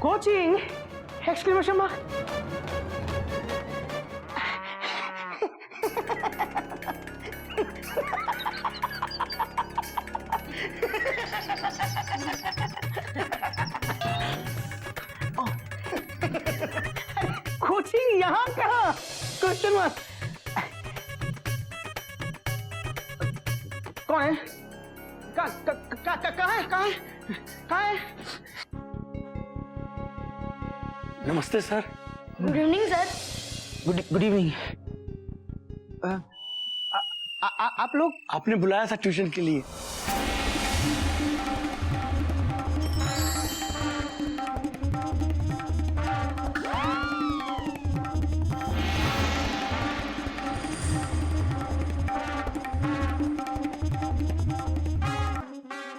Coaching exclamation mark. Coaching यहाँ कहाँ question mark. कौन है? कहाँ है? नमस्ते sir. Good evening sir. Good evening. आप लोग? आपने बुलाया था ट्यूशन के लिए।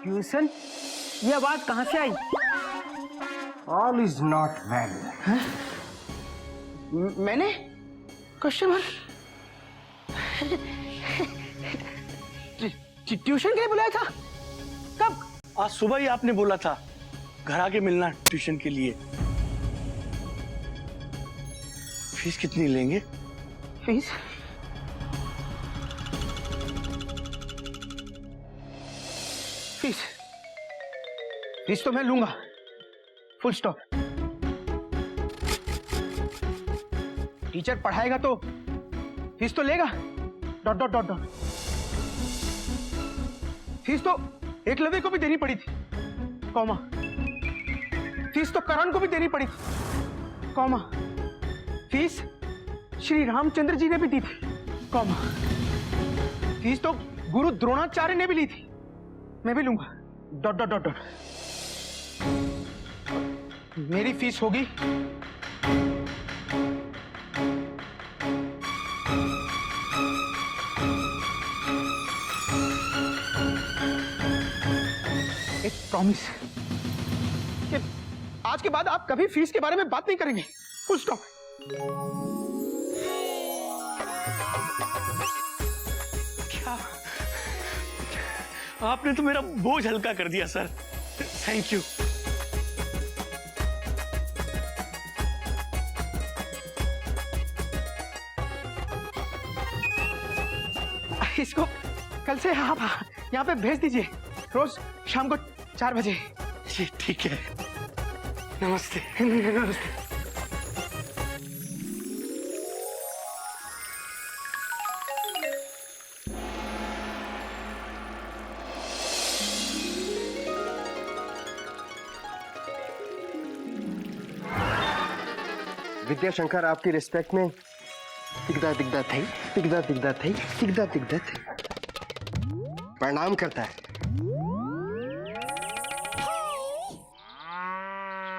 ट्यूशन? ये आवाज कहाँ से आई? All is not well. मैंने क्वेश्चन मार्क ट्यूशन के लिए बुलाया था? कब? आज सुबह ही आपने बोला था घर आके मिलना ट्यूशन के लिए। फीस कितनी लेंगे? फीस? फीस तो मैं लूंगा, फुल स्टॉप। टीचर पढ़ाएगा तो फीस तो लेगा, dot dot dot dot. Fees तो एकलव्य को भी देनी पड़ी थी, कॉमा। फीस तो करण को भी देनी पड़ी थी, कॉमा। फीस श्री रामचंद्र जी ने भी दी थी, कॉमा। फीस तो गुरु द्रोणाचार्य ने भी ली थी, मैं भी लूंगा, डॉट डॉट डॉट डॉट। मेरी फीस होगी एक प्रॉमिस कि आज के बाद आप कभी फीस के बारे में बात नहीं करेंगे, फुल स्टॉप। क्या? आपने तो मेरा बोझ हल्का कर दिया सर, थैंक यू। इसको कल से आप यहाँ पे भेज दीजिए, रोज शाम को 4 बजे। जी ठीक है, नमस्ते। नमस्ते। विद्याशंकर आपकी रिस्पेक्ट में दिखदा दिखदा थी प्रणाम करता है।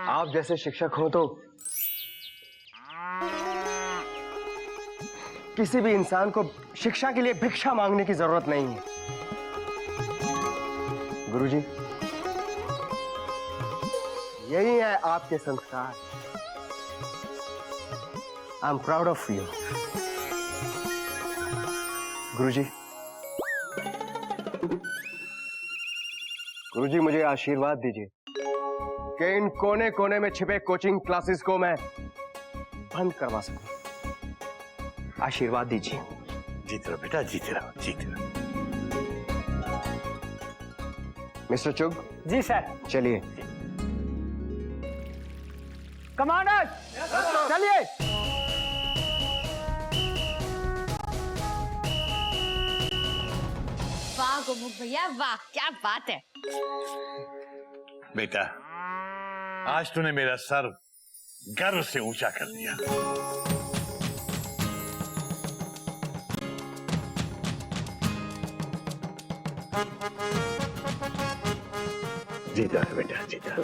आप जैसे शिक्षक हो तो किसी भी इंसान को शिक्षा के लिए भिक्षा मांगने की जरूरत नहीं है। गुरुजी, यही है आपके संस्कार। I am proud of you. गुरुजी, मुझे आशीर्वाद दीजिए कि इन कोने कोने में छिपे कोचिंग क्लासेस को मैं बंद करवा सकूं। आशीर्वाद दीजिए। जीते रहो बेटा, जीते रहो, जीते रहो। मिस्टर चुग। जी सर। चलिए। कमांडर चलिए। वाह गोमुख भैया वाह, क्या बात है। बेटा, आज तूने मेरा सर गर्व से ऊंचा कर दिया। जीता है बेटा, जीता है।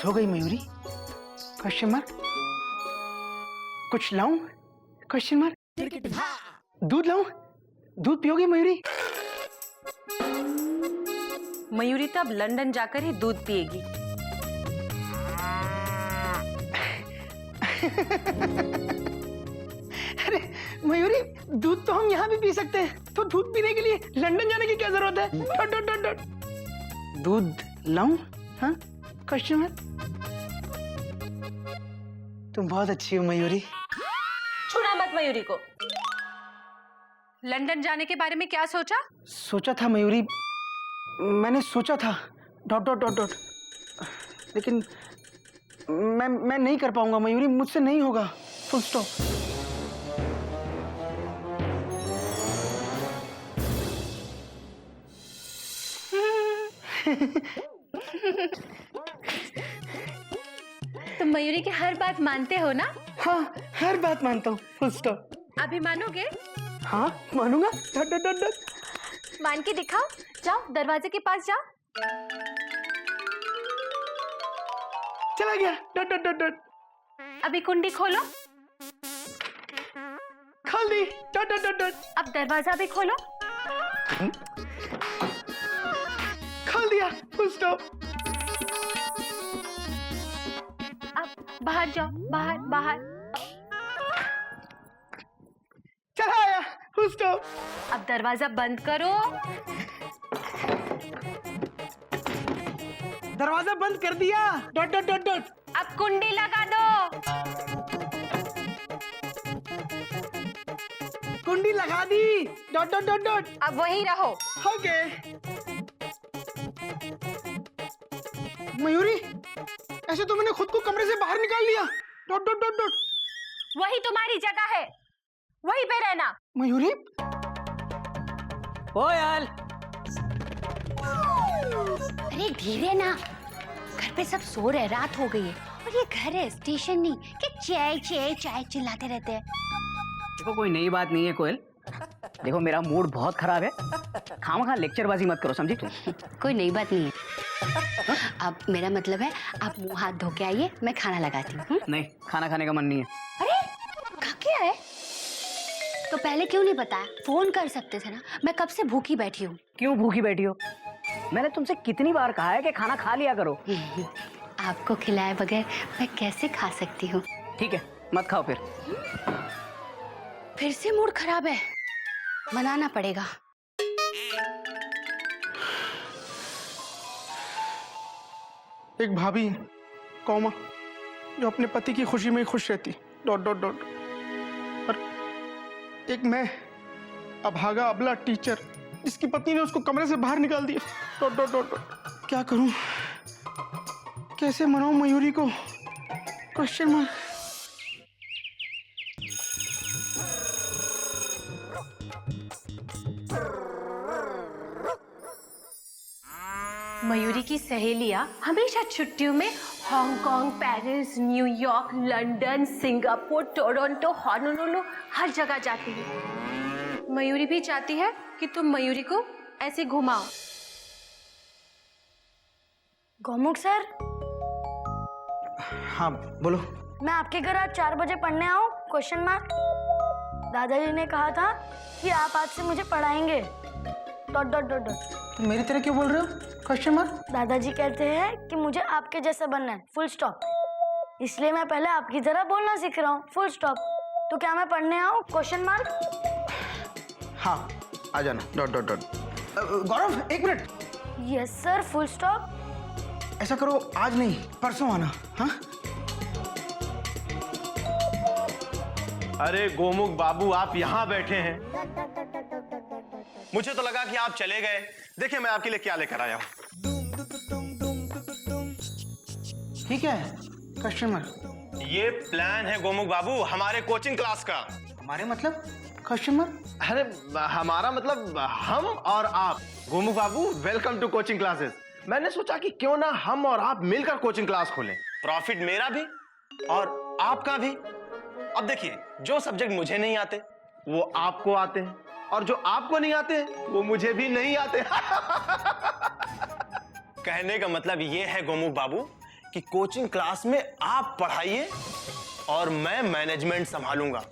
सो गई मयूरी? Question mark. कुछ लाऊं? Question mark. दूध लाऊं? दूध पियोगी मयूरी? मयूरी तो अब लंदन जाकर ही दूध पिएगी। अरे मयूरी, दूध तो हम यहाँ भी पी सकते हैं, तो दूध पीने के लिए लंदन जाने की क्या जरूरत है? Dot dot dot dot. दूध लाऊं? हाँ? Question mark. तुम बहुत अच्छी हो मयूरी। छूना मत मयूरी को। लंदन जाने के बारे में क्या सोचा? सोचा था मयूरी, मैंने सोचा था डॉट डॉट डॉट डॉट, लेकिन मैं नहीं कर पाऊंगा मयूरी, मुझसे नहीं होगा। Full stop. तुम मयूरी की हर बात मानते हो ना? हाँ, हर बात मानता हूँ। Full stop. अभी मानोगे? हाँ, मानूंगा। Dot dot dot dot. मान के दिखाओ, जाओ दरवाजे के पास जाओ। चला गया। Dot dot dot dot. अभी कुंडी खोलो। खोल दी। Dot dot dot dot. अब दरवाजा भी खोलो। खोल दिया। Full stop. अब बाहर जाओ, बाहर बाहर। चला आया। Full stop. अब दरवाजा बंद करो। दरवाजा बंद कर दिया। Dot dot dot dot. अब कुंडी लगा दो। कुंडी लगा दी। Dot dot dot dot. अब वही रहो। ओके। मयूरी, ऐसे तो मैंने खुद को कमरे से बाहर निकाल लिया। Dot dot dot dot. वही तुम्हारी जगह है, वहीं पे रहना। मयूरी, कोयल। अरे धीरे ना, घर पे सब सो रहे, रात हो गई है और ये घर है, स्टेशन नहीं कि चाय चाय चाय चिल्लाते रहते हैं। देखो कोई नई बात नहीं है कोयल। देखो मेरा मूड बहुत खराब है, खामखा लेक्चरबाजी मत करो, समझी? कोई नई बात नहीं है। अब मेरा मतलब है आप मुंह हाथ धो के आइए, मैं खाना लगाती हूँ। नहीं, खाना खाने का मन नहीं है। अरे खा क्या है? तो पहले क्यों नहीं बताया? फोन कर सकते थे ना, मैं कब से भूखी बैठी हूँ। क्यों भूखी बैठी हो? मैंने तुमसे कितनी बार कहा है कि खाना खा लिया करो। आपको खिलाए बगैर मैं कैसे खा सकती हूँ? ठीक है, मत खाओ फिर। फिर से मूड खराब है, मनाना पड़ेगा। एक भाभी है, कौमा, जो अपने पति की खुशी में ही खुश रहती। Dot dot dot. और एक मैं, अभागा अबला टीचर, जिसकी पत्नी ने उसको कमरे से बाहर निकाल दिया। Dot dot dot dot. क्या करूं, कैसे मनाऊं मयूरी को? Question mark. मयूरी की सहेलियां हमेशा छुट्टियों में Hong Kong, Paris, New York, London, Singapore, Toronto, Honolulu हर जगह जाती है। मयूरी भी चाहती है कि तुम मयूरी को ऐसे घुमाओ। गोमुख सर, हाँ बोलो। मैं आपके घर आज 4 बजे पढ़ने आऊं? Question mark. दादाजी ने कहा था कि आप आज से मुझे पढ़ाएंगे। Dot dot dot dot. तो मेरी तरह क्यों बोल रहे हो? Question mark. दादाजी कहते हैं कि मुझे आपके जैसा बनना है। Full stop. इसलिए मैं पहले आपकी तरह बोलना सीख रहा हूँ। Full stop. तो क्या मैं पढ़ने आऊँ? Question mark. हाँ, आ जाना। Dot dot dot. गौरव, एक minute. Yes sir. Full stop. ऐसा करो, आज नहीं परसों आना। हाँ, अरे गोमुख बाबू, आप यहाँ बैठे हैं? मुझे तो लगा कि आप चले गए। देखिए मैं आपके लिए क्या लेकर आया हूँ। ठीक है। Question mark. ये प्लान है गोमुख बाबू हमारे कोचिंग क्लास का। हमारे मतलब? Question mark. अरे हमारा मतलब हम और आप। गोमुख बाबू, वेलकम टू कोचिंग क्लासेस। मैंने सोचा कि क्यों ना हम और आप मिलकर कोचिंग क्लास खोलें। प्रॉफिट मेरा भी और आपका भी। अब देखिए, जो सब्जेक्ट मुझे नहीं आते वो आपको आते हैं, और जो आपको नहीं आते वो मुझे भी नहीं आते। कहने का मतलब ये है गोमुख बाबू कि कोचिंग क्लास में आप पढ़ाइए और मैं मैनेजमेंट संभालूंगा।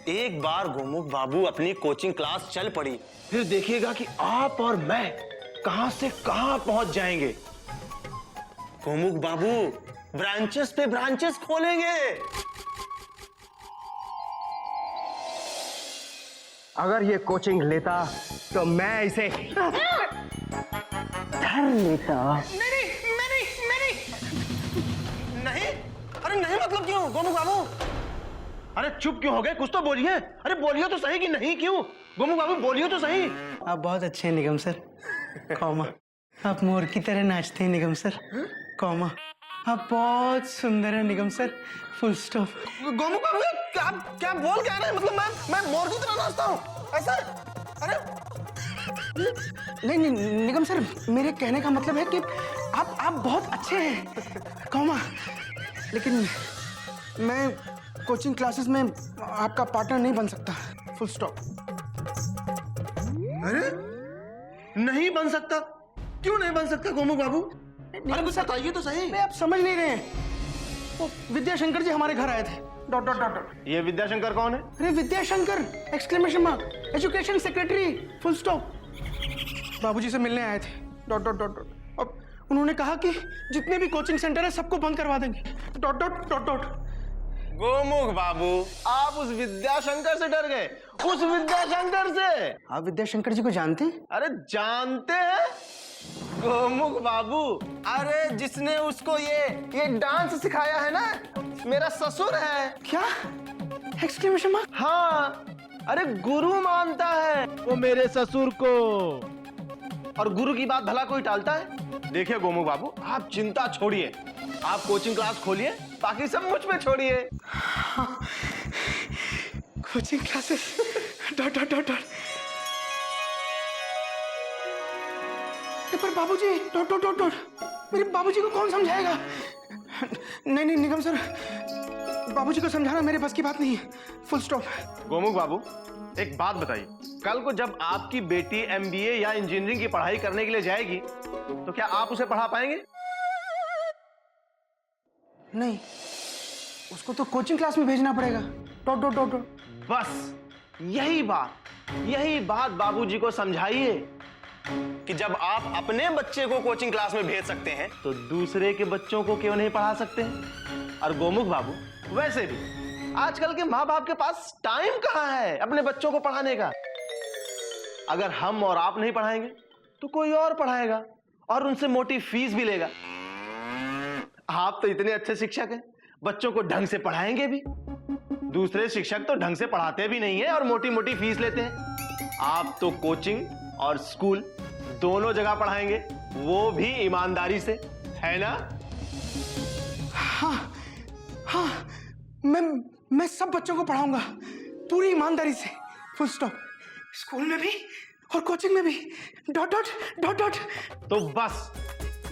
एक बार गोमुख बाबू अपनी कोचिंग क्लास चल पड़ी, फिर देखिएगा कि आप और मैं कहां से कहां पहुंच जाएंगे। गोमुख बाबू ब्रांचेस पे ब्रांचेस खोलेंगे। अगर ये कोचिंग लेता तो मैं इसे धर लेता। नहीं, अरे नहीं मतलब क्यों गोमुख बाबू? अरे चुप क्यों हो गए? कुछ तो बोलिए। अरे बोलिए तो सही कि नहीं क्यों? गोमुख बाबू बोलिए तो सही। आप बहुत अच्छे हैं निगम सर, कॉमा आप मोर की तरह नाचते हैं निगम सर, कॉमा आप बहुत सुंदर हैं निगम सर, फुल स्टॉप। गोमुख बाबू क्या बोल क्या रहे हैं? मतलब मैं मोर की तरह नाचता हूँ ऐसा? अरे नहीं नहीं निगम सर, मेरे कहने का मतलब है कि आप बहुत अच्छे हैं, कॉमा लेकिन मैं कोचिंग क्लासेस में आपका पार्टनर नहीं बन सकता, फुल स्टॉप। अरे नहीं बन सकता? क्यों नहीं बन सकता गोमुख बाबू? अरे कुछ बताइए तो सही। आप समझ नहीं रहे हैं, वो विद्याशंकर जी हमारे घर आए थे, डॉट डॉट डॉट डॉट। ये विद्याशंकर कौन है? अरे Vidyashankar exclamation mark, education secretary, full stop. बाबूजी से मिलने आए थे, डॉट डॉट डॉट डॉट। अब उन्होंने कहा कि जितने भी कोचिंग सेंटर है सबको बंद करवा देंगे, dot dot dot dot. Gomukh बाबू आप उस विद्याशंकर से डर गए? उस विद्याशंकर से? आप विद्याशंकर जी को जानते हैं? अरे जानते हैं गोमुख बाबू, अरे जिसने उसको ये डांस सिखाया है ना, मेरा ससुर है। क्या एक्सक्लेमेशन मार्क? हाँ, अरे गुरु मानता है वो मेरे ससुर को। और गुरु की बात भला कोई टालता है? देखिए गोमुख बाबू, आप चिंता छोड़िए, आप कोचिंग क्लास खोलिए, बाकी सब मुझ पे छोड़िए। Coaching classes, dot dot dot dot. पर बाबूजी, डॉट डॉट डॉट डॉट, मेरे बाबूजी को कौन समझाएगा? नहीं नहीं निगम सर, बाबूजी को समझाना मेरे बस की बात नहीं है, फुल स्टॉप। गोमुख बाबू एक बात बताइए, कल को जब आपकी बेटी एमबीए या इंजीनियरिंग की पढ़ाई करने के लिए जाएगी तो क्या आप उसे पढ़ा पाएंगे? नहीं, उसको तो कोचिंग क्लास में भेजना पड़ेगा, डॉट डॉट डॉट डॉट। बस यही बात बाबूजी को समझाइए कि जब आप अपने बच्चे को कोचिंग क्लास में भेज सकते हैं तो दूसरे के बच्चों को क्यों नहीं पढ़ा सकते हैं? और गोमुख बाबू वैसे भी आजकल के माँ बाप के पास टाइम कहाँ है अपने बच्चों को पढ़ाने का। अगर हम और आप नहीं पढ़ाएंगे तो कोई और पढ़ाएगा और उनसे मोटी फीस भी लेगा। आप तो इतने अच्छे शिक्षक हैं, बच्चों को ढंग से पढ़ाएंगे भी। दूसरे शिक्षक तो ढंग से पढ़ाते भी नहीं है और मोटी मोटी फीस लेते हैं। आप तो कोचिंग और स्कूल दोनों जगह पढ़ाएंगे, वो भी ईमानदारी से, है ना? हाँ हाँ, मैं सब बच्चों को पढ़ाऊंगा पूरी ईमानदारी से, फुल स्टॉप। स्कूल में भी और कोचिंग में भी, डॉट डॉट डॉट डॉट। तो बस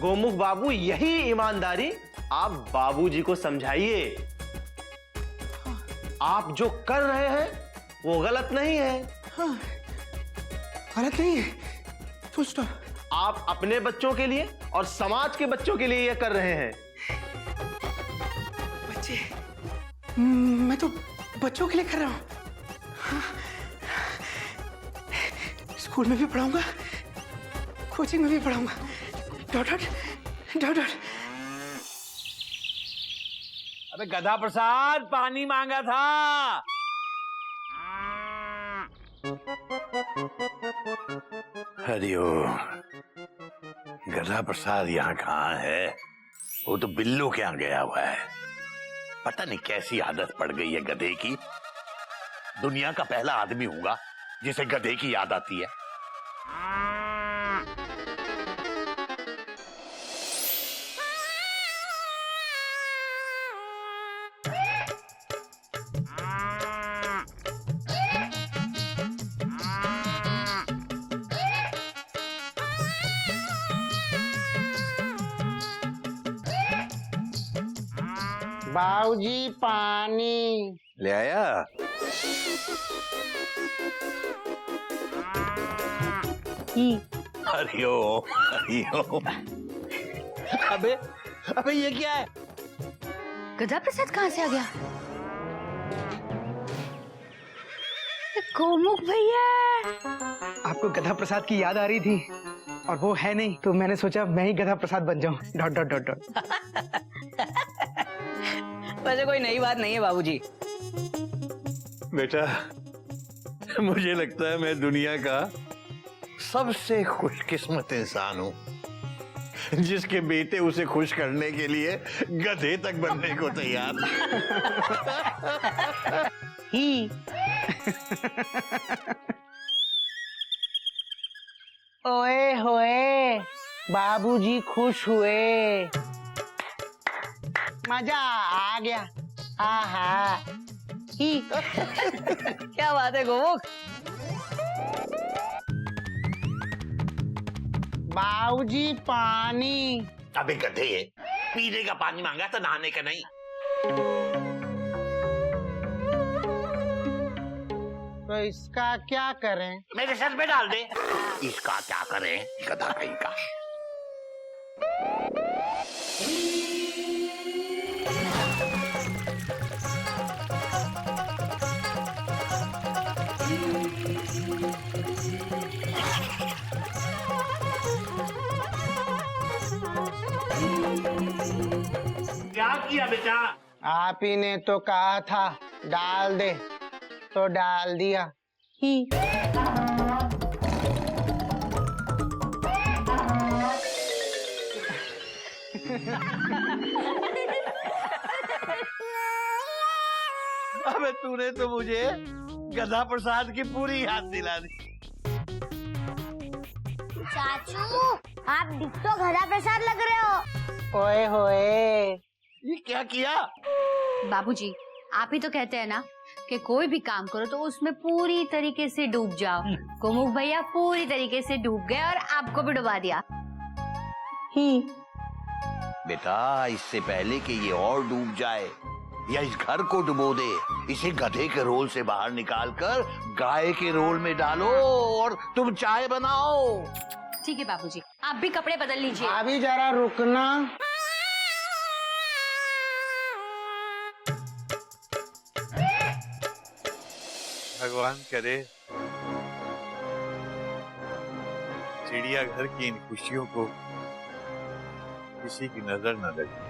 गोमुख बाबू यही ईमानदारी आप बाबूजी को समझाइए। आप जो कर रहे हैं वो गलत नहीं है। हाँ, गलत नहीं है, फुल स्टॉप। आप अपने बच्चों के लिए और समाज के बच्चों के लिए ये कर रहे हैं। बच्चे, मैं तो बच्चों के लिए कर रहा हूं। हाँ, स्कूल में भी पढ़ाऊंगा, कोचिंग में भी पढ़ाऊंगा, डॉट डॉट डॉट डॉट। अबे गधा प्रसाद, पानी मांगा था। हरिओ, गधा प्रसाद यहाँ कहाँ है? वो तो बिल्लू के यहाँ गया हुआ है। पता नहीं कैसी आदत पड़ गई है गधे की। दुनिया का पहला आदमी हूँगा जिसे गधे की याद आती है। बाबूजी पानी ले आया? हरिओम हरिओम। अबे ये क्या है? गधा प्रसाद कहाँ से आ गया? गोमुख भैया, आपको गधा प्रसाद की याद आ रही थी और वो है नहीं, तो मैंने सोचा मैं ही गधा प्रसाद बन जाऊं। Dot dot dot dot. वैसे कोई नई बात नहीं है बाबूजी। बेटा, मुझे लगता है मैं दुनिया का सबसे खुशकिस्मत इंसान हूं जिसके बेटे उसे खुश करने के लिए गधे तक बनने को तैयार। ही ओए होए, बाबूजी खुश हुए, मजा आ गया। आहा ही क्या बात है गोमुख? बाबूजी पानी। अबे गधे, पीने का पानी मांगा तो नहाने का नहीं। तो इसका क्या करें? मेरे सर में डाल दे। इसका क्या करें, गधा कहीं का। क्या किया बेटा? आप ही ने तो कहा था डाल दे, तो डाल दिया। ही अबे तूने तो मुझे गधा प्रसाद की पूरी याद दिला दी। चाचू, आप दिख तो गधा प्रसाद लग रहे हो। ओए होए, ये क्या किया? बाबूजी, आप ही तो कहते हैं ना कि कोई भी काम करो तो उसमें पूरी तरीके से डूब जाओ। गोमुख भैया पूरी तरीके से डूब गए और आपको भी डुबा दिया। ही बेटा, इससे पहले कि ये और डूब जाए या इस घर को डुबो दे, इसे गधे के रोल से बाहर निकालकर गाय के रोल में डालो और तुम चाय बनाओ। ठीक है बाबूजी, आप भी कपड़े बदल लीजिए। अभी जरा रुकना। भगवान करे चिड़ियाघर की इन खुशियों को किसी की नजर न लगे।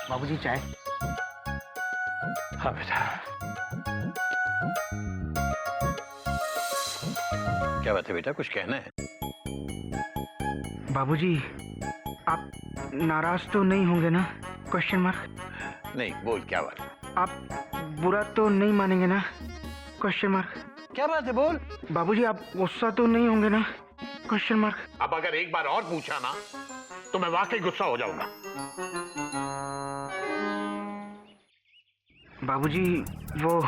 बाबूजी चाय। हाँ बेटा। क्या बात है बेटा, कुछ कहना है? बाबूजी, आप नाराज तो नहीं होंगे ना? Question mark. नहीं, बोल क्या बात है? आप बुरा तो नहीं मानेंगे ना? Question mark. क्या बात है, बोल। बाबूजी, आप गुस्सा तो नहीं होंगे ना? Question mark. अब अगर एक बार और पूछा ना तो मैं वाकई गुस्सा हो जाऊंगा। बाबूजी, वो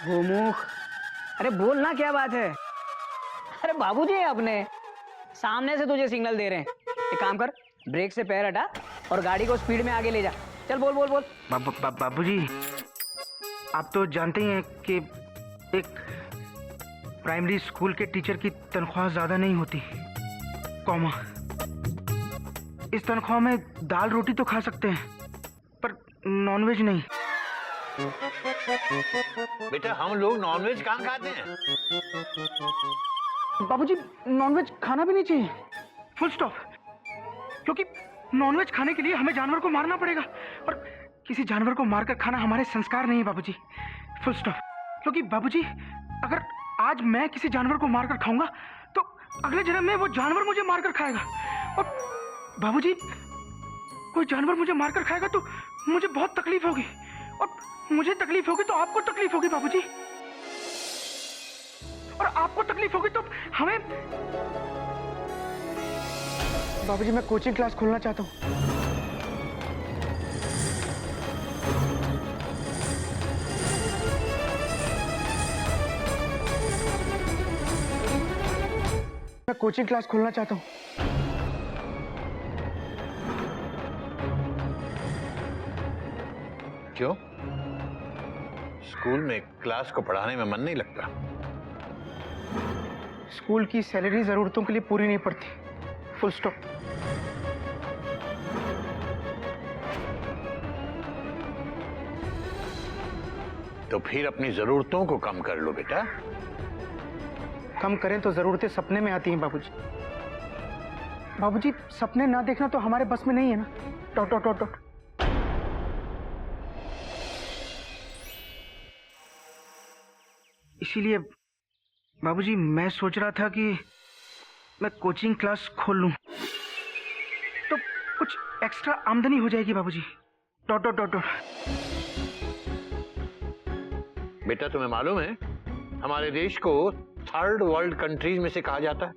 गोमुख, अरे बोल ना, क्या बात है? अरे बाबूजी अपने सामने से तुझे सिग्नल दे रहे हैं। एक काम कर, ब्रेक से पैर हटा और गाड़ी को स्पीड में आगे ले जा। चल बोल बोल बोल। बाबूजी, आप तो जानते ही हैं कि एक प्राइमरी स्कूल के टीचर की तनख्वाह ज्यादा नहीं होती, कॉमा इस तनख्वाह में दाल रोटी तो खा सकते हैं पर नॉनवेज नहीं। बेटा, हम लोग नॉनवेज कहाँ खाते हैं? बाबूजी, नॉनवेज खाना भी नहीं चाहिए, फुल स्टॉप। क्योंकि नॉनवेज खाने के लिए हमें जानवर को मारना पड़ेगा और किसी जानवर को मारकर खाना हमारे संस्कार नहीं है बाबूजी, फुल स्टॉप। क्योंकि बाबूजी, अगर आज मैं किसी जानवर को मारकर खाऊंगा तो अगले जन्म में वो जानवर मुझे मारकर खाएगा। और बाबूजी, कोई जानवर मुझे मारकर खाएगा तो मुझे बहुत तकलीफ होगी और मुझे तकलीफ होगी तो आपको तकलीफ होगी बाबूजी, और आपको तकलीफ होगी तो हमें। बाबूजी, मैं कोचिंग क्लास खोलना चाहता हूँ। मैं कोचिंग क्लास खोलना चाहता हूँ। क्यों? स्कूल में क्लास को पढ़ाने में मन नहीं लगता? स्कूल की सैलरी जरूरतों के लिए पूरी नहीं पड़ती, फुल स्टॉप। तो फिर अपनी जरूरतों को कम कर लो बेटा। कम करें तो जरूरतें सपने में आती हैं बाबूजी। बाबूजी, सपने ना देखना तो हमारे बस में नहीं है ना। Dot dot dot dot. इसीलिए बाबूजी मैं सोच रहा था कि मैं कोचिंग क्लास खोल लूं तो कुछ एक्स्ट्रा आमदनी हो जाएगी बाबूजी। Dot dot dot dot. बेटा तुम्हें मालूम है हमारे देश को थर्ड वर्ल्ड कंट्रीज में से कहा जाता है?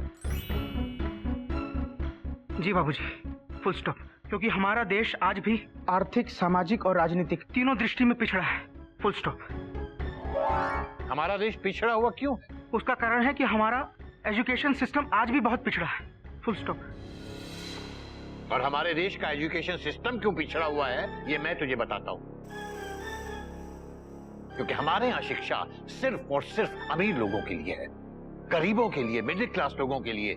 जी बाबूजी, फुल स्टॉप। क्योंकि हमारा देश आज भी आर्थिक, सामाजिक और राजनीतिक तीनों दृष्टि में पिछड़ा है। Full stop. हमारा देश पिछड़ा हुआ क्यों? उसका कारण है कि हमारा एजुकेशन सिस्टम आज भी बहुत पिछड़ा है। Full stop. और हमारे देश का एजुकेशन सिस्टम क्यों पिछड़ा हुआ है ये मैं तुझे बताता हूं। क्योंकि हमारे यहां शिक्षा सिर्फ और सिर्फ अमीर लोगों के लिए है, गरीबों के लिए, मिडिल क्लास लोगों के लिए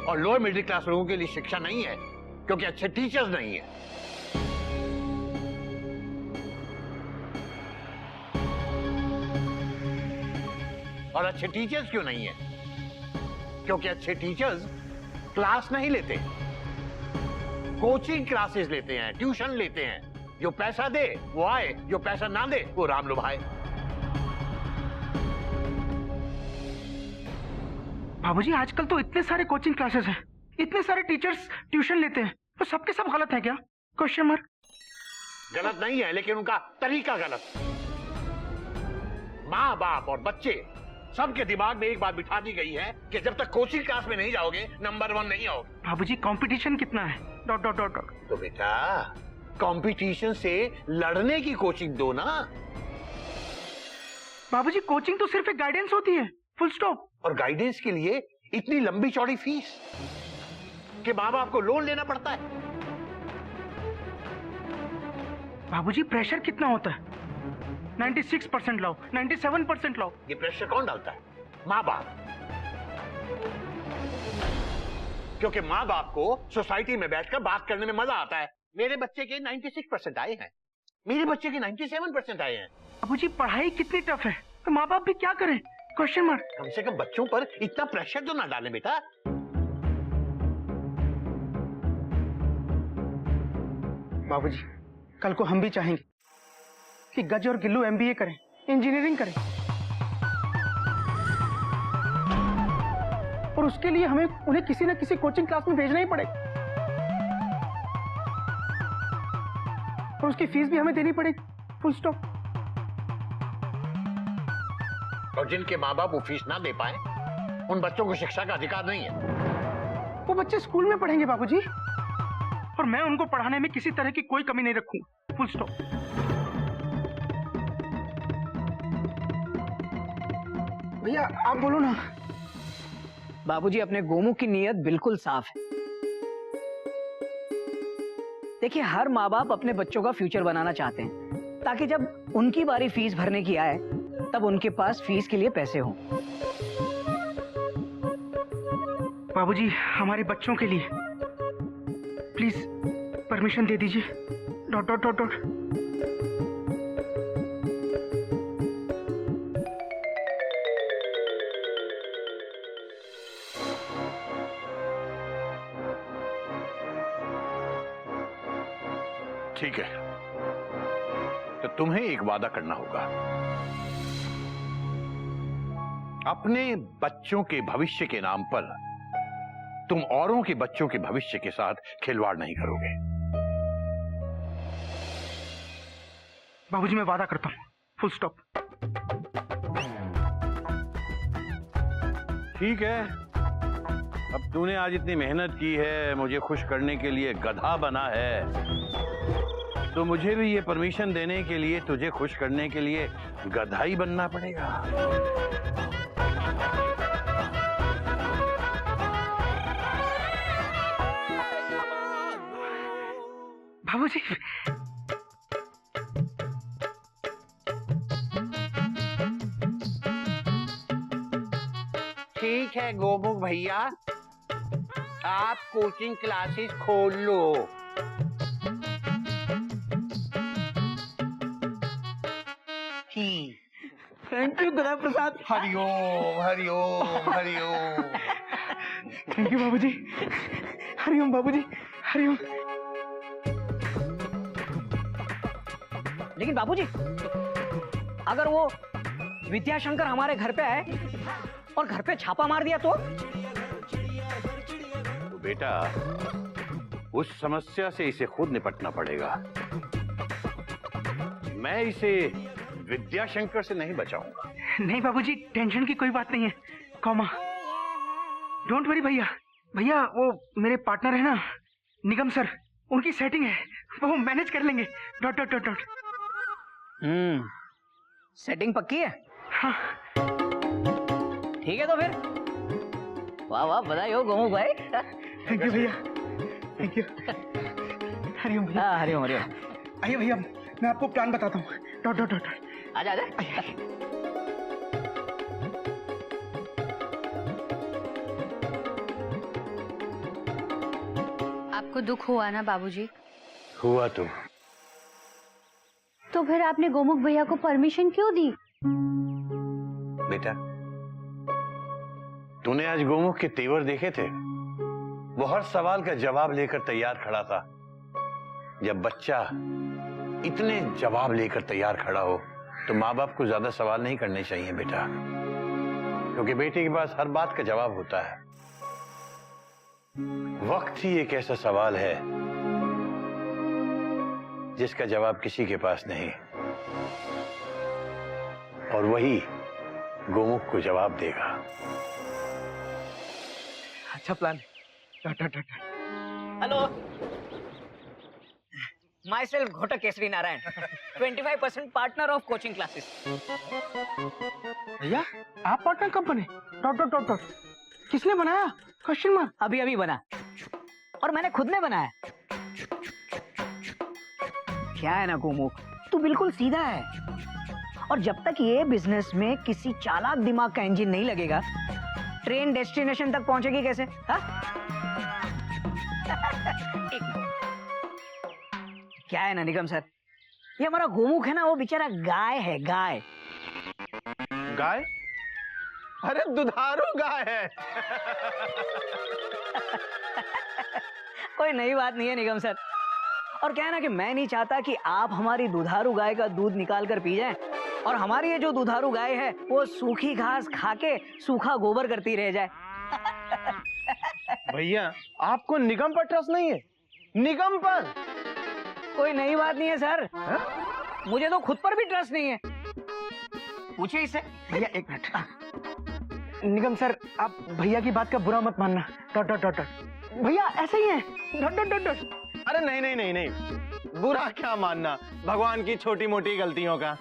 और लोअर मिडिल क्लास लोगों के लिए शिक्षा नहीं है, क्योंकि अच्छे टीचर्स नहीं है। और अच्छे टीचर्स क्यों नहीं है? क्योंकि अच्छे टीचर्स क्लास नहीं लेते, कोचिंग क्लासेस लेते हैं, ट्यूशन लेते हैं। जो पैसा दे वो आए, जो पैसा ना दे वो राम लुभाए। बाबूजी, आजकल तो इतने सारे कोचिंग क्लासेस हैं, इतने सारे टीचर्स ट्यूशन लेते हैं, तो सबके सब गलत है क्या? Question mark. गलत नहीं है, लेकिन उनका तरीका गलत। माँ बाप और बच्चे सबके दिमाग में एक बात बिठा दी गई है कि जब तक कोचिंग क्लास में नहीं जाओगे नंबर 1 नहीं आओगे। बाबूजी, कंपटीशन कितना है? Dot dot dot dot. तो बेटा कंपटीशन से लड़ने की कोचिंग दो ना। बाबूजी, कोचिंग तो सिर्फ एक गाइडेंस होती है। Full stop. और गाइडेंस के लिए इतनी लंबी चौड़ी फीस कि माँ बाप को लोन लेना पड़ता है। बाबूजी, प्रेशर कितना होता है? 96% लाओ, 97% लाओ। ये प्रेशर कौन डालता है? माँ बाप। क्योंकि माँ बाप को सोसाइटी में बैठकर बात करने में मजा आता है। मेरे बच्चे के 96% आए हैं, मेरे बच्चे के 97% आए हैं। बाबूजी, पढ़ाई कितनी टफ है, तो माँ बाप भी क्या करें? Question mark. कम से कम बच्चों पर इतना प्रेशर तो ना डालें बेटा। बाबूजी, कल को हम भी चाहेंगे कि गज और गिल्लू MBA करें, इंजीनियरिंग करें, और उसके लिए हमें उन्हें किसी न किसी कोचिंग क्लास में भेजना ही पड़ेगा, और उसकी फीस भी हमें देनी पड़ेगी। Full stop. और जिनके माँ बाप वो फीस ना दे पाए उन बच्चों को शिक्षा का अधिकार नहीं है। वो बच्चे स्कूल में पढ़ेंगे बाबूजी, और मैं उनको पढ़ाने में किसी तरह की कोई कमी नहीं रखूंगा। Full stop. भैया आप बोलो ना। बाबूजी, अपने गोमुख की नीयत बिल्कुल साफ है। देखिए, हर माँ बाप अपने बच्चों का फ्यूचर बनाना चाहते हैं, ताकि जब उनकी बारी फीस भरने की आए तब उनके पास फीस के लिए पैसे हों। बाबूजी, हमारे बच्चों के लिए प्लीज परमिशन दे दीजिए। Dot dot dot dot. ठीक है, तो तुम्हें एक वादा करना होगा। अपने बच्चों के भविष्य के नाम पर तुम औरों के बच्चों के भविष्य के साथ खिलवाड़ नहीं करोगे। बाबूजी, मैं वादा करता हूँ। Full stop. ठीक है, अब तूने आज इतनी मेहनत की है, मुझे खुश करने के लिए गधा बना है, तो मुझे भी ये परमिशन देने के लिए, तुझे खुश करने के लिए गधा ही बनना पड़ेगा। बाबूजी, ठीक है गोमुख भैया, आप कोचिंग क्लासेस खोल लो। थैंक यू गधा प्रसाद। हरिओम हरिओम हरिओम। थैंक यू बाबूजी। हरिओम बाबूजी, हरिओम। लेकिन बाबूजी, अगर वो विद्याशंकर हमारे घर पे आए और घर पे छापा मार दिया तो बेटा उस समस्या से इसे खुद निपटना पड़ेगा। मैं इसे विद्याशंकर से नहीं बचाऊंगा। नहीं बाबूजी, टेंशन की कोई बात नहीं है। कॉमा, डोंट वरी भैया। भैया वो मेरे पार्टनर है ना निगम सर, उनकी सेटिंग है, वो मैनेज कर लेंगे। Dot dot dot dot. Setting पक्की है? हाँ। ठीक है तो फिर वाह वाह, बधाई हो गोमुख भाई। थैंक यू भैया, थैंक यू। हरिओम भैया। हाँ, हरिओम हरिओम। आइए भैया, मैं आपको प्लान बताता हूँ। Dot dot dot. आजा आजा। आपको दुख हुआ ना बाबूजी? हुआ तो फिर आपने गोमुख भैया को परमिशन क्यों दी? बेटा, तूने आज गोमुख के तेवर देखे थे? वो हर सवाल का जवाब लेकर तैयार खड़ा था। जब बच्चा इतने जवाब लेकर तैयार खड़ा हो तो माँ बाप को ज्यादा सवाल नहीं करने चाहिए बेटा, क्योंकि बेटे के पास हर बात का जवाब होता है। वक्त ही एक ऐसा सवाल है जिसका जवाब किसी के पास नहीं, और वही गोमुख को जवाब देगा। अच्छा plan. Dot dot dot. Hello, my self Ghotak Kesari Narayan, 25% partner of coaching classes. भैया आप पार्टनर कब बने? Dot dot dot dot. किसने बनाया? Question mark. अभी अभी बना, और मैंने खुद ने बनाया। क्या है ना गोमुख, तू बिल्कुल सीधा है, और जब तक ये बिजनेस में किसी चालाक दिमाग का इंजन नहीं लगेगा, ट्रेन डेस्टिनेशन तक पहुंचेगी कैसे? हा? क्या है ना निगम सर, ये हमारा गोमुख है ना, वो बेचारा गाय है, गाय। गाय? अरे दुधारू गाय है। कोई नई बात नहीं है निगम सर, और क्या है ना कि मैं नहीं चाहता कि आप हमारी दुधारू गाय का दूध निकाल कर पी जाएं, और हमारी ये जो दुधारू गाय है वो सूखी घास खा के सूखा गोबर करती रह जाए। भैया आपको निगम पर ट्रस्ट नहीं है? निगम पर? कोई नई बात नहीं है सर। मुझे तो खुद पर भी ट्रस्ट नहीं है, पूछिए इससे। भैया एक मिनट। निगम सर, आप भैया की बात का बुरा मत मानना। Dot dot dot dot. भैया ऐसे ही है। Dot dot dot dot. अरे नहीं नहीं नहीं नहीं, बुरा क्या मानना, भगवान की छोटी मोटी गलतियों का।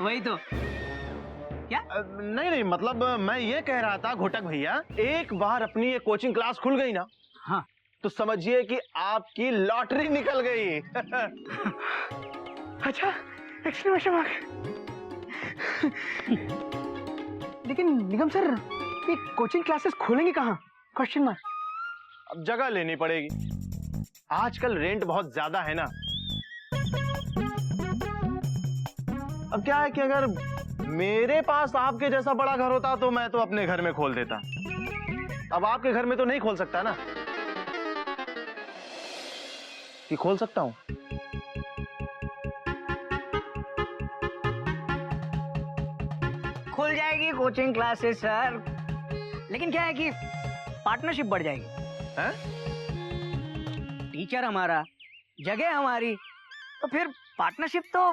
वही तो। क्या? नहीं नहीं, मतलब मैं ये कह रहा था घोटक भैया, एक बार अपनी ये कोचिंग क्लास खुल गई ना, हाँ, तो समझिए कि आपकी लॉटरी निकल गई। अच्छा, एक्सक्लेमेशन मार्क। लेकिन निगम सर, ये कोचिंग क्लासेस खोलेंगे कहाँ? Question mark. अब जगह लेनी पड़ेगी, आजकल रेंट बहुत ज्यादा है ना। अब क्या है कि अगर मेरे पास आपके जैसा बड़ा घर होता तो मैं तो अपने घर में खोल देता। अब आपके घर में तो नहीं खोल सकता ना, कि खोल सकता हूं? खुल जाएगी कोचिंग क्लासेस सर, लेकिन क्या है कि पार्टनरशिप बढ़ जाएगी। है? टीचर हमारा, जगह हमारी, तो फिर पार्टनरशिप तो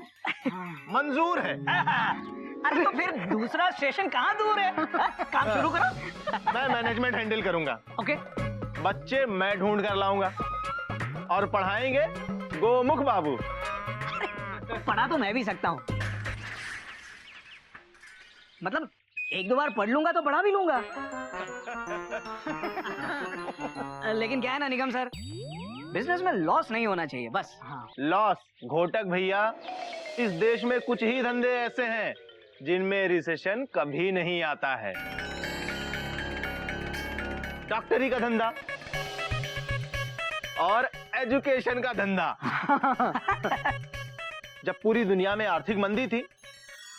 मंजूर है। अरे तो फिर दूसरा स्टेशन कहाँ दूर है? काम शुरू करो। मैं मैनेजमेंट हैंडल करूंगा। ओके। बच्चे मैं ढूंढ कर लाऊंगा और पढ़ाएंगे गोमुख बाबू। पढ़ा तो मैं भी सकता हूँ, मतलब एक दो बार पढ़ लूंगा तो पढ़ा भी लूंगा। लेकिन क्या है ना निगम सर, बिजनेस में लॉस नहीं होना चाहिए बस। हाँ। लॉस? घोटक भैया, इस देश में कुछ ही धंधे ऐसे हैं जिनमें रिसेशन कभी नहीं आता है। डॉक्टरी का धंधा और एजुकेशन का धंधा। जब पूरी दुनिया में आर्थिक मंदी थी,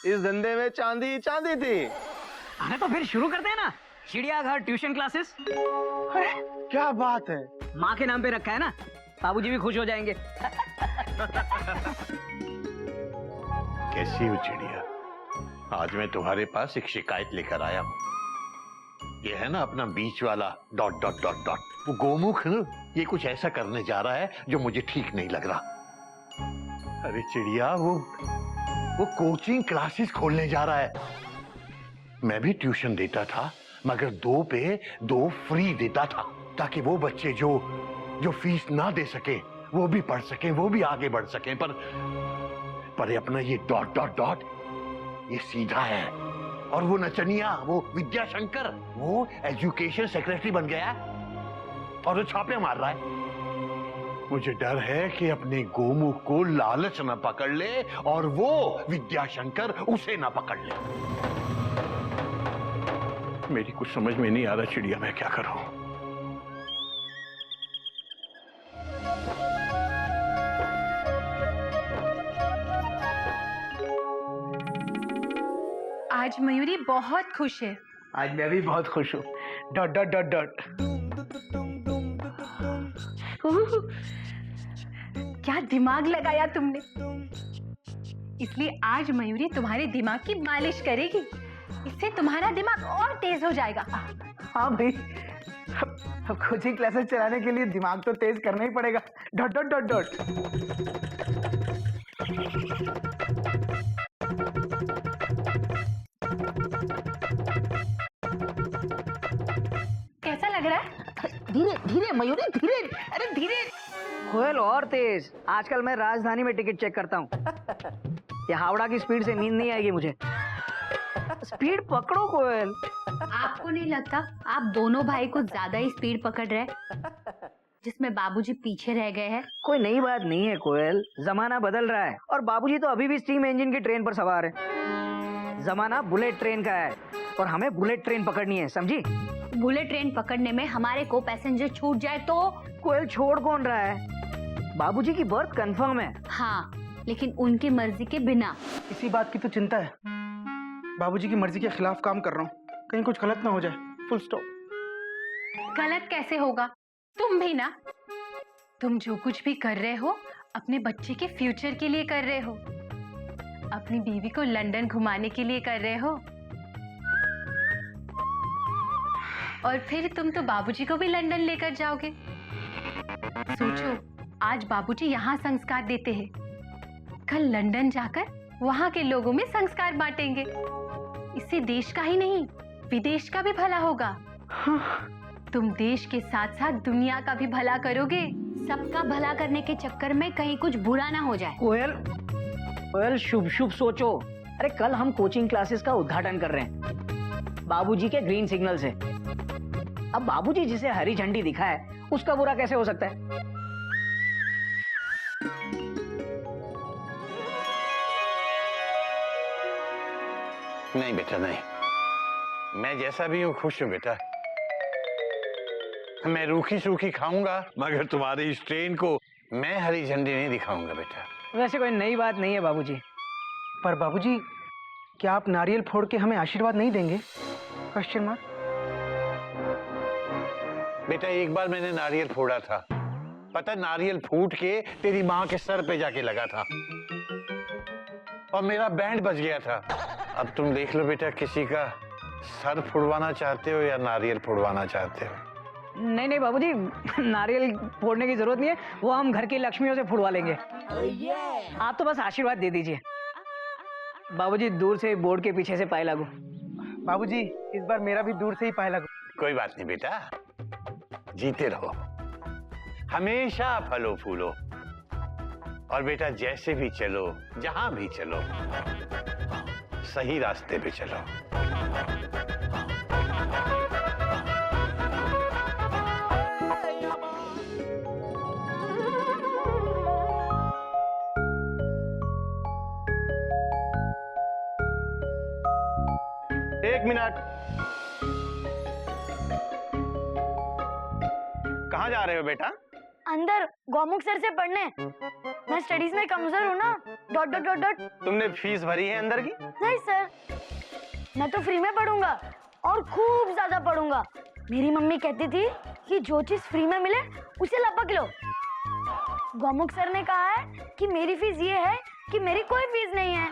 इस धंधे में चांदी ही चांदी थी। अरे तो फिर शुरू करते हैं ना, चिड़ियाघर ट्यूशन क्लासेस। अरे क्या बात है, माँ के नाम पे रखा है ना, बाबूजी भी खुश हो जाएंगे। कैसी हो चिड़िया? आज मैं तुम्हारे पास एक शिकायत लेकर आया हूँ। ये है ना अपना बीच वाला ... वो गोमुख न, ये कुछ ऐसा करने जा रहा है जो मुझे ठीक नहीं लग रहा। अरे चिड़िया, वो कोचिंग क्लासेस खोलने जा रहा है। मैं भी ट्यूशन देता था, मगर 2 पे 2 फ्री देता था, ताकि वो बच्चे जो फीस ना दे सके वो भी पढ़ सके, वो भी आगे बढ़ सके। पर ये अपना ये ... ये सीधा है। और वो नचनिया, वो विद्याशंकर, वो एजुकेशन सेक्रेटरी बन गया और वो छापे मार रहा है। मुझे डर है कि अपने गोमुख को लालच न पकड़ ले और वो विद्याशंकर उसे न पकड़ ले। मेरी कुछ समझ में नहीं आ रहा चिड़िया, मैं क्या करूं? आज मयूरी बहुत खुश है। आज मैं भी बहुत खुश हूँ। ... क्या दिमाग लगाया तुमने। इसलिए आज मयूरी तुम्हारे दिमाग की मालिश करेगी, इससे तुम्हारा दिमाग और तेज हो जाएगा। हाँ भाई, अब कोचिंग क्लासेस चलाने के लिए दिमाग तो तेज करना ही पड़ेगा। ... कैसा लग रहा है? धीरे धीरे मयूरी, धीरे, अरे धीरे। कोयल और तेज। आजकल मैं राजधानी में टिकट चेक करता हूँ। ये हावड़ा की स्पीड से नींद नहीं आएगी मुझे। स्पीड पकड़ो कोयल। आपको नहीं लगता आप दोनों भाई को ज्यादा ही स्पीड पकड़ रहे, जिसमें बाबूजी पीछे रह गए हैं? कोई नई बात नहीं है कोयल, जमाना बदल रहा है और बाबूजी तो अभी भी स्टीम इंजन की ट्रेन पर सवार है। जमाना बुलेट ट्रेन का है और हमें बुलेट ट्रेन पकड़नी है, समझी? बुलेट ट्रेन पकड़ने में हमारे को पैसेंजर छूट जाए तो? कोयल छोड़ कौन रहा है? बाबूजी की बर्थ कंफर्म है। हाँ, लेकिन उनकी मर्जी के बिना। इसी बात की तो चिंता है। बाबूजी की मर्जी के खिलाफ काम कर रहा हूँ, कहीं कुछ गलत ना हो जाए। Full stop. गलत कैसे होगा? तुम भी ना, तुम जो कुछ भी कर रहे हो अपने बच्चे के फ्यूचर के लिए कर रहे हो, अपनी बीवी को लंदन घुमाने के लिए कर रहे हो, और फिर तुम तो बाबूजी को भी लंदन लेकर जाओगे। सोचो, आज बाबूजी यहाँ संस्कार देते हैं, कल लंदन जाकर वहाँ के लोगों में संस्कार बांटेंगे। इससे देश का ही नहीं, विदेश का भी भला होगा। तुम देश के साथ साथ दुनिया का भी भला करोगे। सबका भला करने के चक्कर में कहीं कुछ बुरा ना हो जाए। कोयल, कोयल शुभ शुभ सोचो। अरे कल हम कोचिंग क्लासेस का उद्घाटन कर रहे हैं बाबूजी के ग्रीन सिग्नल से। अब बाबूजी जिसे हरी झंडी दिखाए उसका बुरा कैसे हो सकता है? नहीं बेटा नहीं, मैं जैसा भी हूँ खुश हूँ बेटा। मैं रूखी सूखी खाऊंगा, मगर तुम्हारी इस ट्रेन को मैं हरी झंडी नहीं दिखाऊंगा बेटा। वैसे कोई नई बात नहीं है बाबूजी। पर बाबूजी, क्या आप नारियल फोड़ के हमें आशीर्वाद नहीं देंगे? Question mark. बेटा एक बार मैंने नारियल फोड़ा था, पता नारियल फूट के तेरी माँ के सर पे जाके लगा था और मेरा बैंड बज गया था। अब तुम देख लो बेटा, किसी का सर फुड़वाना चाहते हो या नारियल फुड़वाना चाहते हो? नहीं नहीं बाबूजी, नारियल फोड़ने की जरूरत नहीं है, वो हम घर की लक्ष्मियों से फुड़वा लेंगे। आप तो बस आशीर्वाद दे दीजिए। बाबूजी दूर से बोर्ड के पीछे से पाए लागू। बाबूजी, इस बार मेरा भी दूर से ही पाए लागू। कोई बात नहीं बेटा, जीते रहो, हमेशा फलो फूलो, और बेटा जैसे भी चलो, जहां भी चलो, सही रास्ते पे चलो। एक मिनट, कहाँ जा रहे हो बेटा? अंदर गौमुख सर से पढ़ने। मैं स्टडीज में कमजोर हूँ ना। Dot dot dot dot. तुमने फीस भरी है अंदर की? नहीं सर, मैं तो फ्री में पढ़ूंगा और खूब ज्यादा पढ़ूंगा। मेरी मम्मी कहती थी कि जो चीज फ्री में मिले उसे लपक लो। गौमुख सर ने कहा है कि मेरी फीस ये है कि मेरी कोई फीस नहीं है,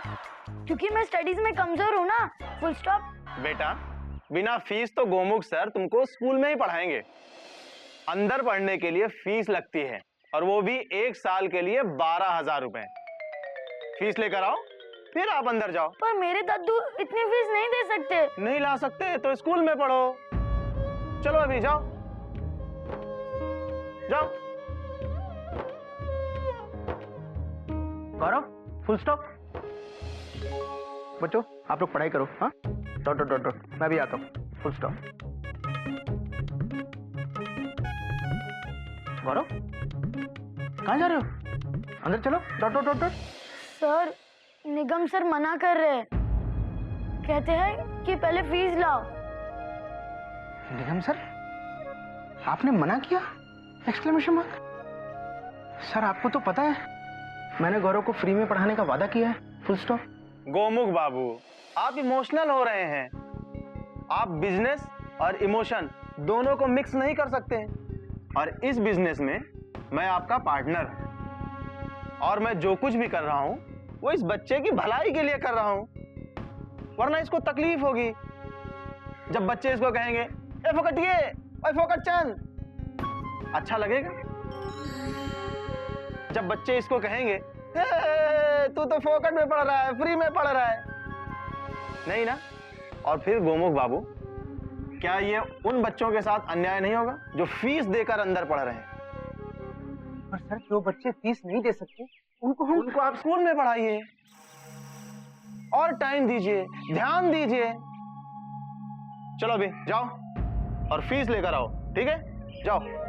क्योंकि मैं स्टडीज में कमजोर हूँ ना। Full stop. बेटा, बिना फीस तो गोमुख सर तुमको स्कूल में ही पढ़ाएंगे। अंदर पढ़ने के लिए फीस लगती है, और वो भी 1 साल के लिए 12,000 रुपए। फीस लेकर आओ, फिर आप अंदर जाओ। पर मेरे दादू इतनी फीस नहीं दे सकते। नहीं ला सकते तो स्कूल में पढ़ो। चलो अभी जाओ जाओ। गौरव, फुल स्टॉप। बच्चों आप लोग पढ़ाई करो। हाँ, डॉट डॉट डॉट डॉट। मैं भी आता हूँ। Full stop. गौरव, कहाँ जा रहे हो? अंदर चलो। Dot dot dot dot. Sir, Nigam sir मना कर रहे हैं। कहते हैं कि पहले फीस लाओ। निगम सर, आपने मना किया? Exclamation mark. सर आपको तो पता है मैंने गौरव को फ्री में पढ़ाने का वादा किया है। Full stop. गोमुख बाबू, आप इमोशनल हो रहे हैं। आप बिजनेस और इमोशन दोनों को मिक्स नहीं कर सकते हैं। और इस बिजनेस में मैं आपका पार्टनर हूं, और मैं जो कुछ भी कर रहा हूं वो इस बच्चे की भलाई के लिए कर रहा हूं, वरना इसको तकलीफ होगी। जब बच्चे इसको कहेंगे ए फोकटिए, ओए फोकट चंद, अच्छा लगेगा? जब बच्चे इसको कहेंगे तू तो फोकट में पढ़ रहा है, फ्री में पढ़ रहा है, नहीं ना? और फिर गोमुख बाबू, क्या ये उन बच्चों के साथ अन्याय नहीं होगा जो फीस देकर अंदर पढ़ रहे हैं? पर सर जो बच्चे फीस नहीं दे सकते उनको आप स्कूल में पढ़ाइए, और टाइम दीजिए, ध्यान दीजिए। चलो अभी जाओ और फीस लेकर आओ, ठीक है? जाओ।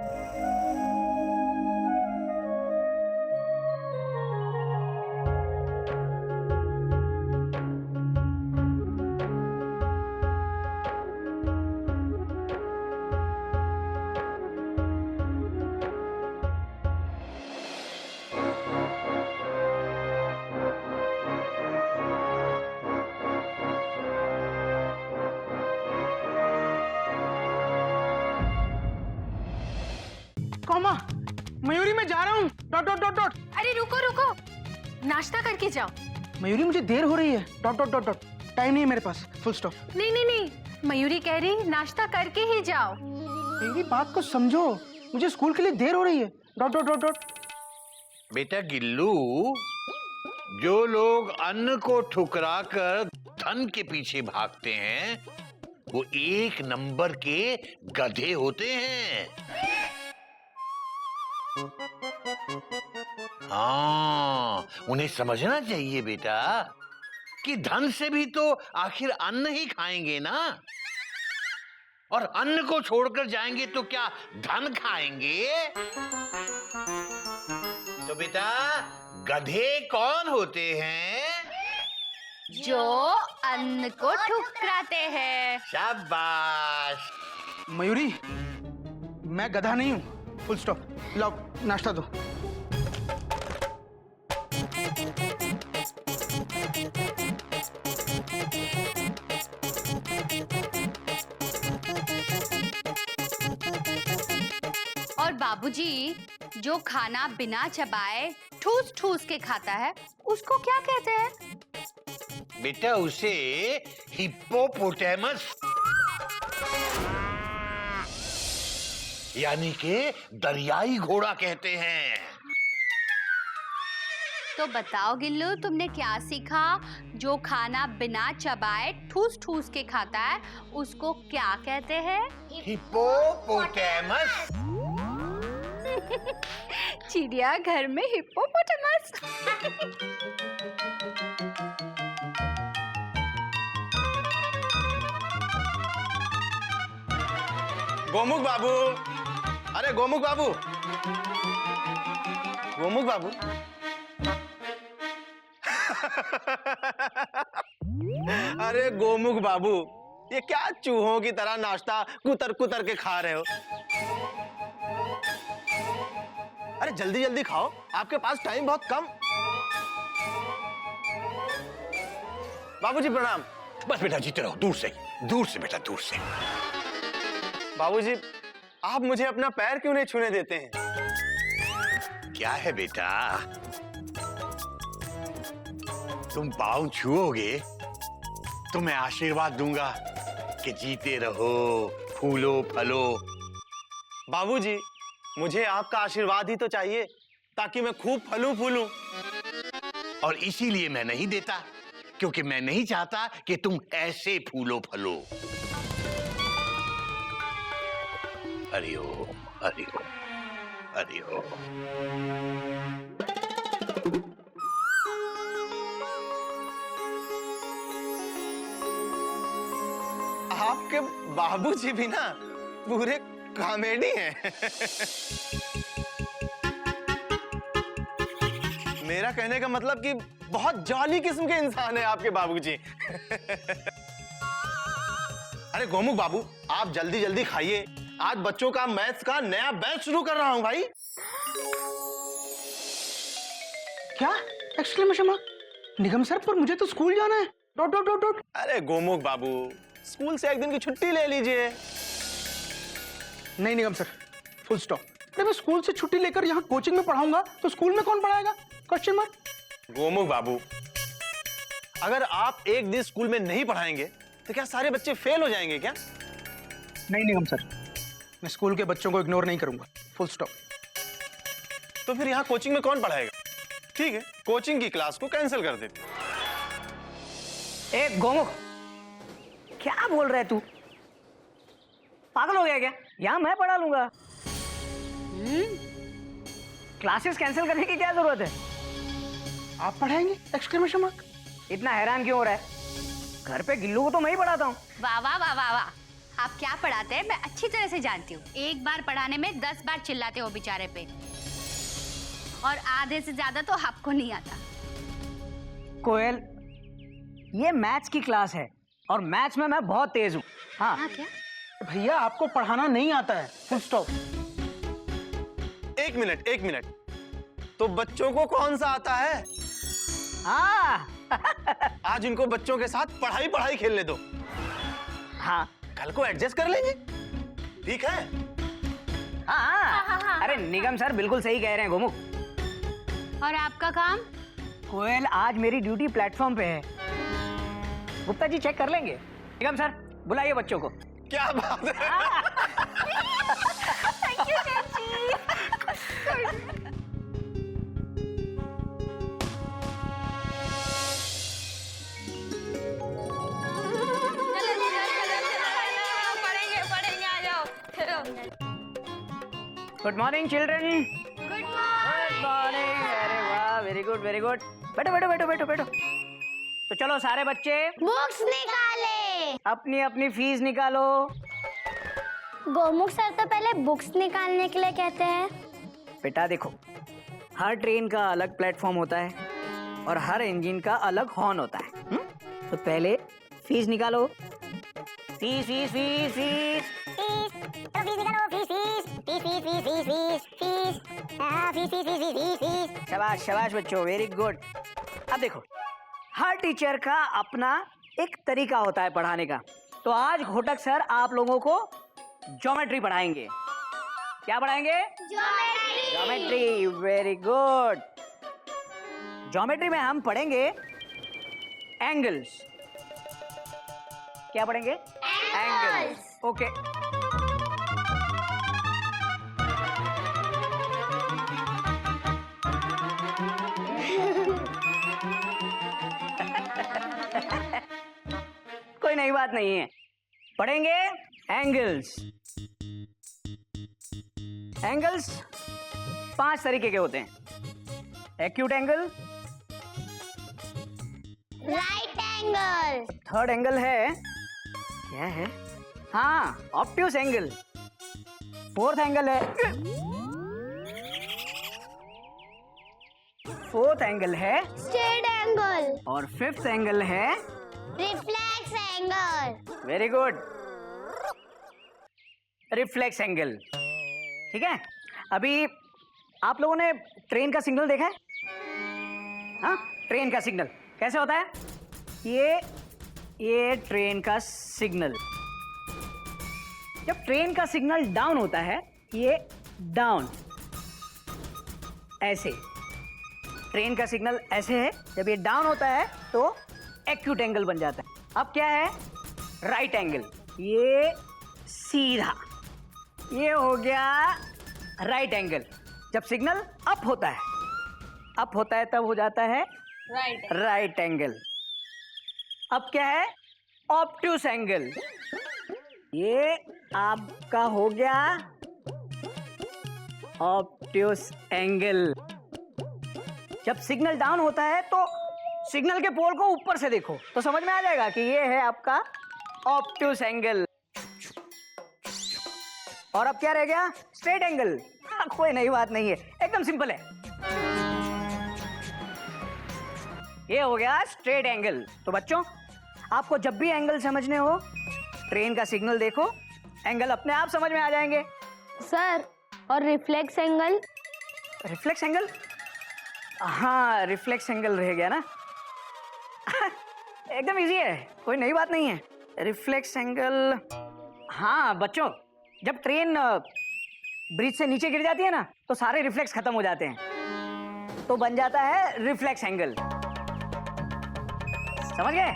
कॉमा, मयूरी मैं जा रहा हूँ। Dot dot dot dot. अरे रुको रुको, नाश्ता करके जाओ। मयूरी मुझे देर हो रही है। Dot dot dot dot. Time नहीं है मेरे पास। Full stop. नहीं नहीं नहीं, मयूरी कह रही नाश्ता करके ही जाओ। मेरी बात को समझो, मुझे स्कूल के लिए देर हो रही है। Dot dot dot dot. बेटा गिल्लू, जो लोग अन्न को ठुकरा कर धन के पीछे भागते हैं वो 1 नंबर के गधे होते हैं। हाँ, उन्हें समझना चाहिए बेटा कि धन से भी तो आखिर अन्न ही खाएंगे ना, और अन्न को छोड़कर जाएंगे तो क्या धन खाएंगे? तो बेटा गधे कौन होते हैं? जो अन्न को ठुकराते हैं। शाबाश। मयूरी, मैं गधा नहीं हूँ। Full stop. लाओ नाश्ता दो। और बाबूजी, जो खाना बिना चबाए ठूस ठूस के खाता है उसको क्या कहते हैं? बेटा उसे हिप्पोपोटेमस यानी के दरियाई घोड़ा कहते हैं। तो बताओ गिल्लू, तुमने क्या सीखा? जो खाना बिना चबाए ठूस ठूस के खाता है उसको क्या कहते हैं? हिप्पोपोटेमस। चिड़िया घर में हिप्पोपोटेमस। गोमुख बाबू, अरे गोमुख बाबू, गोमुख बाबू। अरे गोमुख बाबू, ये क्या चूहों की तरह नाश्ता कुतर कुतर के खा रहे हो? अरे जल्दी जल्दी खाओ, आपके पास टाइम बहुत कम। बाबूजी प्रणाम। बस बेटा जीते रहो, दूर से बेटा, दूर से। बाबूजी आप मुझे अपना पैर क्यों नहीं छूने देते हैं? क्या है बेटा, तुम पाँव छुओगे तो मैं आशीर्वाद दूंगा कि जीते रहो, फूलो फलो। बाबूजी मुझे आपका आशीर्वाद ही तो चाहिए ताकि मैं खूब फलूं फूलूं। और इसीलिए मैं नहीं देता, क्योंकि मैं नहीं चाहता कि तुम ऐसे फूलो फलो। हरिओम हरिओम हरिओम। आपके बाबूजी भी ना पूरे कॉमेडी हैं। मेरा कहने का मतलब कि बहुत जॉली किस्म के इंसान है आपके बाबूजी। अरे गोमुख बाबू आप जल्दी जल्दी खाइए, आज बच्चों का मैथ्स का नया बैच शुरू कर रहा हूं भाई। क्या एक्सक्लेमेशन मार्क? निगम सर पर मुझे तो स्कूल जाना है। Dot dot dot dot. अरे गोमुख बाबू स्कूल से एक दिन की छुट्टी ले लीजिए। नहीं निगम सर, फुल स्टॉप। अरे मैं स्कूल से छुट्टी लेकर यहाँ कोचिंग में पढ़ाऊंगा तो स्कूल में कौन पढ़ाएगा? Question mark. गोमुख बाबू अगर आप एक दिन स्कूल में नहीं पढ़ाएंगे तो क्या सारे बच्चे फेल हो जाएंगे क्या? नहीं निगम सर, मैं स्कूल के बच्चों को इग्नोर नहीं करूंगा, फुल स्टॉप। तो फिर यहाँ कोचिंग में कौन पढ़ाएगा? ठीक है कोचिंग की क्लास को कैंसिल कर दे। ए गोमुख, क्या बोल रहा है तू? पागल हो गया क्या? यहाँ मैं पढ़ा लूंगा। क्लासेस कैंसिल करने की क्या जरूरत है? आप पढ़ाएंगे? Exclamation mark. इतना हैरान क्यों हो रहा है? घर पे गिल्लू को तो मैं ही पढ़ाता हूँ। वाह वाह वाह वाह वाह, आप क्या पढ़ाते हैं मैं अच्छी तरह से जानती हूँ। एक बार पढ़ाने में 10 बार चिल्लाते हो बेचारे पे, और आधे से ज्यादा तो आपको नहीं आता। कोयल, ये मैथ्स की क्लास है और मैथ्स में मैं बहुत तेज हूँ। हाँ क्या? भैया आपको पढ़ाना नहीं आता है, फुल स्टॉप। एक मिनट तो बच्चों को कौन सा आता है? हाँ आज इनको बच्चों के साथ पढ़ाई खेलने दो। हाँ कल को एडजस्ट कर लेंगे, ठीक है? हाँ। अरे निगम सर बिल्कुल सही कह रहे हैं गोमुख। और आपका काम? कोयल आज मेरी ड्यूटी प्लेटफॉर्म पे है। गुप्ता जी चेक कर लेंगे। निगम सर बुलाइए बच्चों को। क्या बात है। थैंक यू चाची। पढ़ेंगे आ जाओ। Good morning children. Good morning. अरे वाह, वेरी गुड वेरी गुड। बैठो बैठो बैठो बैठो बैठो। तो चलो सारे बच्चे बुक्स निकाले। अपनी अपनी फीस निकालो। गोमुख सर तो पहले बुक्स निकालने के लिए कहते हैं। बेटा देखो, हर ट्रेन का अलग प्लेटफॉर्म होता है और हर इंजन का अलग हॉर्न होता है। तो पहले फीस निकालो। फीस फीस फीस फीस शाबाश शाबाश बच्चों, वेरी गुड। अब देखो, हर टीचर का अपना एक तरीका होता है पढ़ाने का। तो आज घोटक सर आप लोगों को ज्योमेट्री पढ़ाएंगे। क्या पढ़ाएंगे? ज्योमेट्री। Very good. ज्योमेट्री में हम पढ़ेंगे एंगल्स। क्या पढ़ेंगे? एंगल्स। ओके। कोई नई बात नहीं है, पढ़ेंगे एंगल्स। एंगल्स 5 तरीके के होते हैं। Acute angle, right angle, third angle है, क्या है? हाँ, ऑब्ट्यूस एंगल। फोर्थ एंगल है, फोर्थ एंगल है स्ट्रेट एंगल, और फिफ्थ एंगल है reflex angle. Very good, reflex angle. ठीक है, अभी आप लोगों ने ट्रेन का सिग्नल देखा है? हाँ, ट्रेन का सिग्नल कैसे होता है? ये ट्रेन का सिग्नल, जब ट्रेन का सिग्नल डाउन होता है, ये डाउन, ऐसे ट्रेन का सिग्नल ऐसे है, जब ये डाउन होता है तो एक्यूट एंगल बन जाता है। अब क्या है? राइट एंगल, ये सीधा, ये हो गया राइट एंगल। जब सिग्नल अप होता है तब हो जाता है राइट एंगल। अब क्या है? ऑब्ट्यूस एंगल, ये आपका हो गया ऑब्ट्यूस एंगल। जब सिग्नल डाउन होता है तो सिग्नल के पोल को ऊपर से देखो तो समझ में आ जाएगा कि ये है आपका ऑब्ट्यूस एंगल। और अब क्या रह गया? Straight angle. कोई नई बात नहीं है, एकदम सिंपल है। ये हो गया स्ट्रेट एंगल। तो बच्चों, आपको जब भी एंगल समझने हो, ट्रेन का सिग्नल देखो, एंगल अपने आप समझ में आ जाएंगे। सर, और रिफ्लेक्स एंगल? Reflex angle? हाँ, रिफ्लेक्स एंगल रह गया ना। एकदम इजी है, कोई नई बात नहीं है। रिफ्लेक्स एंगल, हाँ बच्चों, जब ट्रेन ब्रिज से नीचे गिर जाती है ना तो सारे रिफ्लेक्स खत्म हो जाते हैं, तो बन जाता है रिफ्लेक्स एंगल। समझ गए?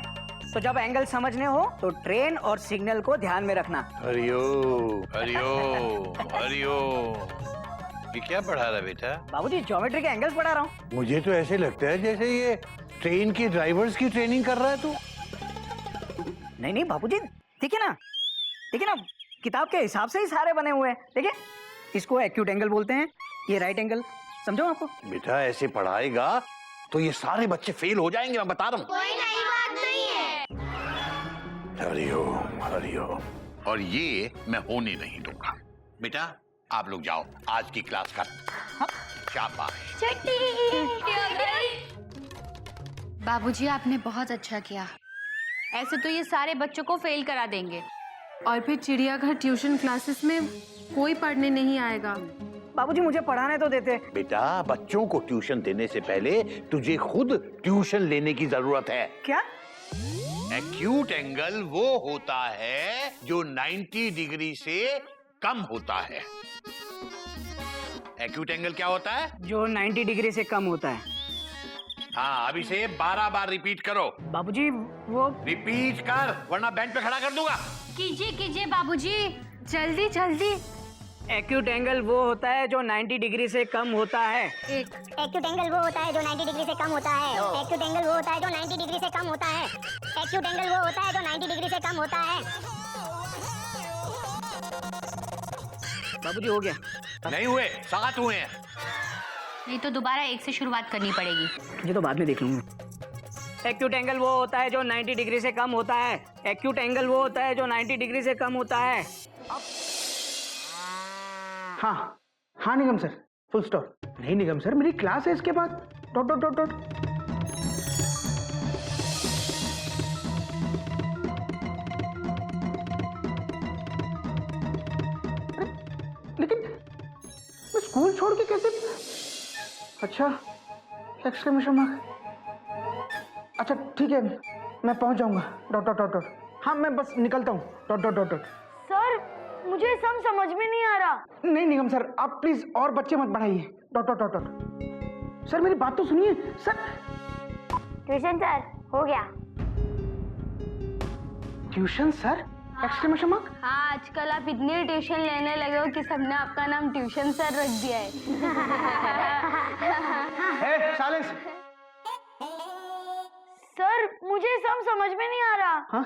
तो जब एंगल समझने हो तो ट्रेन और सिग्नल को ध्यान में रखना। हरिओम हरिओम हरिओम। ये क्या पढ़ा रहा है बेटा? बाबूजी, ज्योमेट्री के एंगल्स पढ़ा रहा हूँ। मुझे तो ऐसे लगता है जैसे ये ट्रेन के ड्राइवर्स की ट्रेनिंग कर रहा है तू। नहीं बाबूजी, देखिए ना, किताब के हिसाब से ही सारे बने हुए हैं। देखिए, इसको एक्यूट एंगल बोलते हैं, ये राइट एंगल। समझो आपको? बेटा ऐसे पढ़ाएगा तो ये सारे बच्चे फेल हो जाएंगे, मैं बता रहा हूँ। कोई नई बात नहीं है। हरिओम हरिओम। और ये मैं होने नहीं दूंगा। बेटा आप लोग जाओ, आज की क्लास का शाबाश। बाबूजी, आपने बहुत अच्छा किया। ऐसे तो ये सारे बच्चों को फेल करा देंगे। और फिर चिड़ियाघर ट्यूशन क्लासेस में कोई पढ़ने नहीं आएगा। बाबूजी, मुझे पढ़ाने तो देते। बेटा, बच्चों को ट्यूशन देने से पहले तुझे खुद ट्यूशन लेने की जरूरत है। क्या? एक्यूट एंगल वो होता है जो 90 डिग्री से कम होता है। एक्यूट एंगल क्या होता है? जो 90 डिग्री से कम होता है। हाँ, अभी से 12 बार रिपीट करो। बाबूजी, वो रिपीट कर, वरना बेंच पे खड़ा कर दूंगा। कीजिए बाबूजी, जल्दी जल्दी। एक्यूट एंगल वो होता है जो 90 डिग्री से कम होता है। एक्यूट एंगल वो होता है जो 90 डिग्री से कम होता है। एक्यूट एंगल वो होता है जो 90 डिग्री से कम होता है। एक्यूट एंगल वो होता है जो 90 डिग्री से कम होता है। बाबूजी, हो गया? नहीं हुए, 7 हुए हैं। नहीं तो दोबारा 1 से शुरुआत करनी पड़ेगी। ये तो बाद में देख लूंगा। एक्यूट एंगल वो होता है जो 90 डिग्री से कम होता है। एक्यूट एंगल वो होता है जो 90 डिग्री से कम होता है। हाँ निगम सर, फुल स्टॉप। नहीं निगम सर, मेरी क्लास है इसके बाद डॉट डॉट डॉट डॉट। लेकिन मैं स्कूल छोड़ के कैसे? अच्छा, एक्सक्लेमेशन मार्क। अच्छा ठीक है, मैं पहुंच जाऊंगा डॉट डॉट डॉट डॉट। हाँ, मैं बस निकलता हूँ dot dot dot dot. Sir, मुझे सम समझ में नहीं आ रहा। नहीं निगम सर, आप प्लीज और बच्चे मत बढ़ाइए dot dot dot dot. Sir मेरी बात तो सुनिए सर। ट्यूशन सर, हो गया। Tuition sir? Exclamation mark. हाँ, आजकल आप इतनी ट्यूशन लेने लगे हो कि सबने आपका नाम ट्यूशन सर रख दिया है। हे साइलेंस। सर, मुझे सम समझ में नहीं आ रहा। हाँ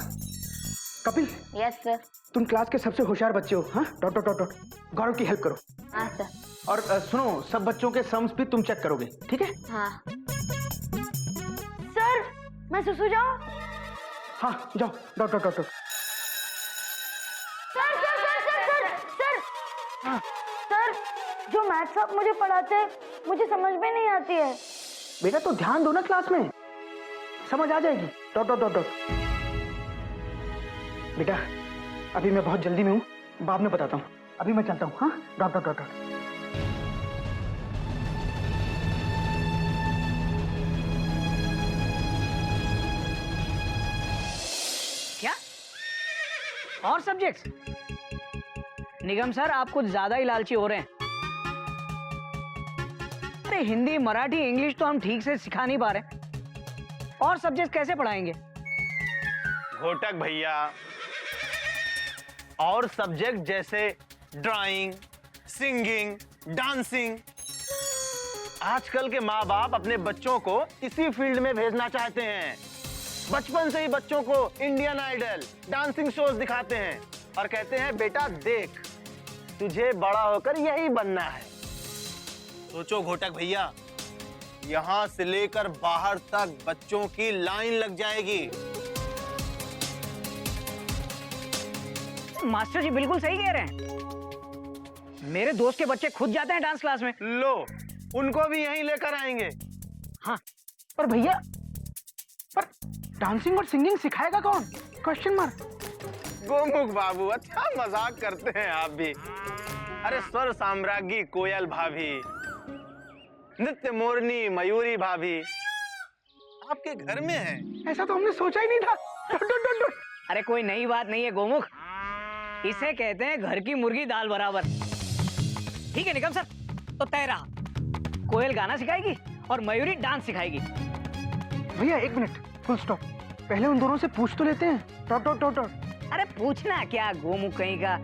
कपिल, यस सर। तुम क्लास के सबसे होशियार बच्चे हो। हाँ, डॉट डॉट डॉट डॉट। गौरव की हेल्प करो। हाँ सर। और सुनो, सब बच्चों के सम्स भी तुम चेक करोगे, ठीक है? हाँ सर, मैं सुसु जाऊं? हाँ जाओ dot dot dot dot. Sir sir sir sir sir sir. हाँ सर, जो मैथ्स आप मुझे पढ़ाते हैं मुझे समझ में नहीं आती है। बेटा तो ध्यान दो ना क्लास में, समझ आ जाएगी डॉट डॉट डॉट डॉट। बेटा अभी मैं बहुत जल्दी में हूँ, बाद में बताता हूँ। अभी मैं चलता हूँ। हाँ, डॉट डॉट डॉट डॉट। और सब्जेक्ट्स? निगम सर, आप कुछ ज्यादा ही लालची हो रहे हैं। अरे हिंदी, मराठी, इंग्लिश तो हम ठीक से सिखा नहीं पा रहे, और सब्जेक्ट कैसे पढ़ाएंगे? घोटक भैया, और सब्जेक्ट जैसे ड्राइंग, सिंगिंग, डांसिंग। आजकल के माँ बाप अपने बच्चों को इसी फील्ड में भेजना चाहते हैं। बचपन से ही बच्चों को इंडियन आइडल, डांसिंग शोज दिखाते हैं और कहते हैं बेटा देख, तुझे बड़ा होकर यही बनना है। सोचो घोटक भैया, यहाँ से लेकर बाहर तक बच्चों की लाइन लग जाएगी। मास्टर जी बिल्कुल सही कह रहे हैं। मेरे दोस्त के बच्चे खुद जाते हैं डांस क्लास में। लो, उनको भी यहीं लेकर आएंगे। हाँ, पर भैया, पर डांसिंग और सिंगिंग सिखाएगा कौन? Question mark. गोमुख बाबू, अच्छा मजाक करते हैं आप भी। अरे स्वर साम्राज्ञी कोयल भाभी, नृत्य मोरनी मयूरी भाभी आपके घर में है। ऐसा तो हमने सोचा ही नहीं था। डुट, डुट, डुट, डुट। अरे कोई नई बात नहीं है गोमुख, इसे कहते हैं घर की मुर्गी दाल बराबर। ठीक है निगम सर, तो तय रहा, कोयल गाना सिखाएगी और मयूरी डांस सिखाएगी। भैया एक मिनट, फुल स्टॉप। पहले उन दोनों से पूछ तो लेते हैं। Taught taught taught taught. अरे पूछना क्या गोमुख कहीं का,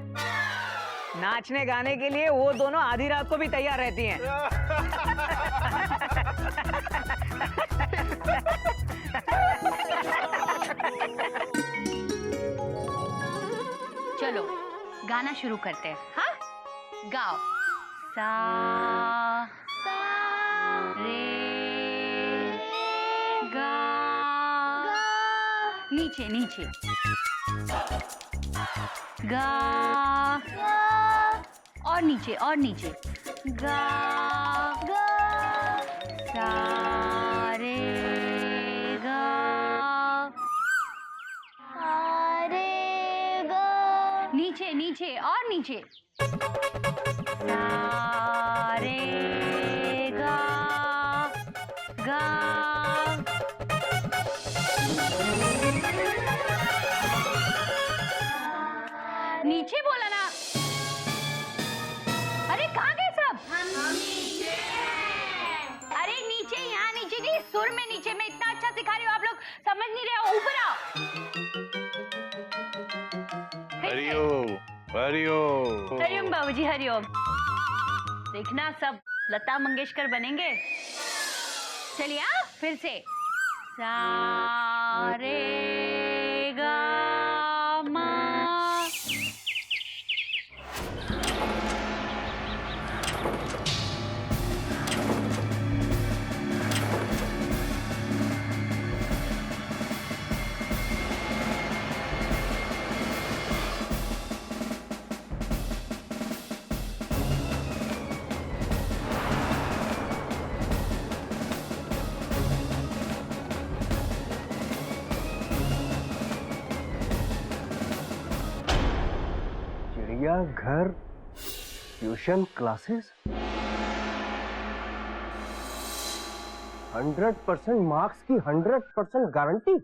नाचने गाने के लिए वो दोनों आधी रात को भी तैयार रहती हैं। चलो गाना शुरू करते हैं। हाँ, गाओ। सा रे गा, नीचे नीचे, गा, और नीचे और नीचे, गा, सा रे गा, नीचे नीचे और नीचे, सा रे गा, गा। नीचे बोला ना। अरे कहाँ गए सब? अरे नीचे, यहाँ नीचे नहीं, सुर में नीचे। मैं इतना अच्छा सिखा रही हूँ, आप लोग समझ नहीं रहे हो। ऊपर आओ। हरिओम, हरिओम। हरिओम बाबूजी, हरिओम। देखना सब लता मंगेशकर बनेंगे। चलिए हाँ, फिर से। सा रे गा मा। घर ट्यूशन क्लासेस, 100% मार्क्स की 100% गारंटी।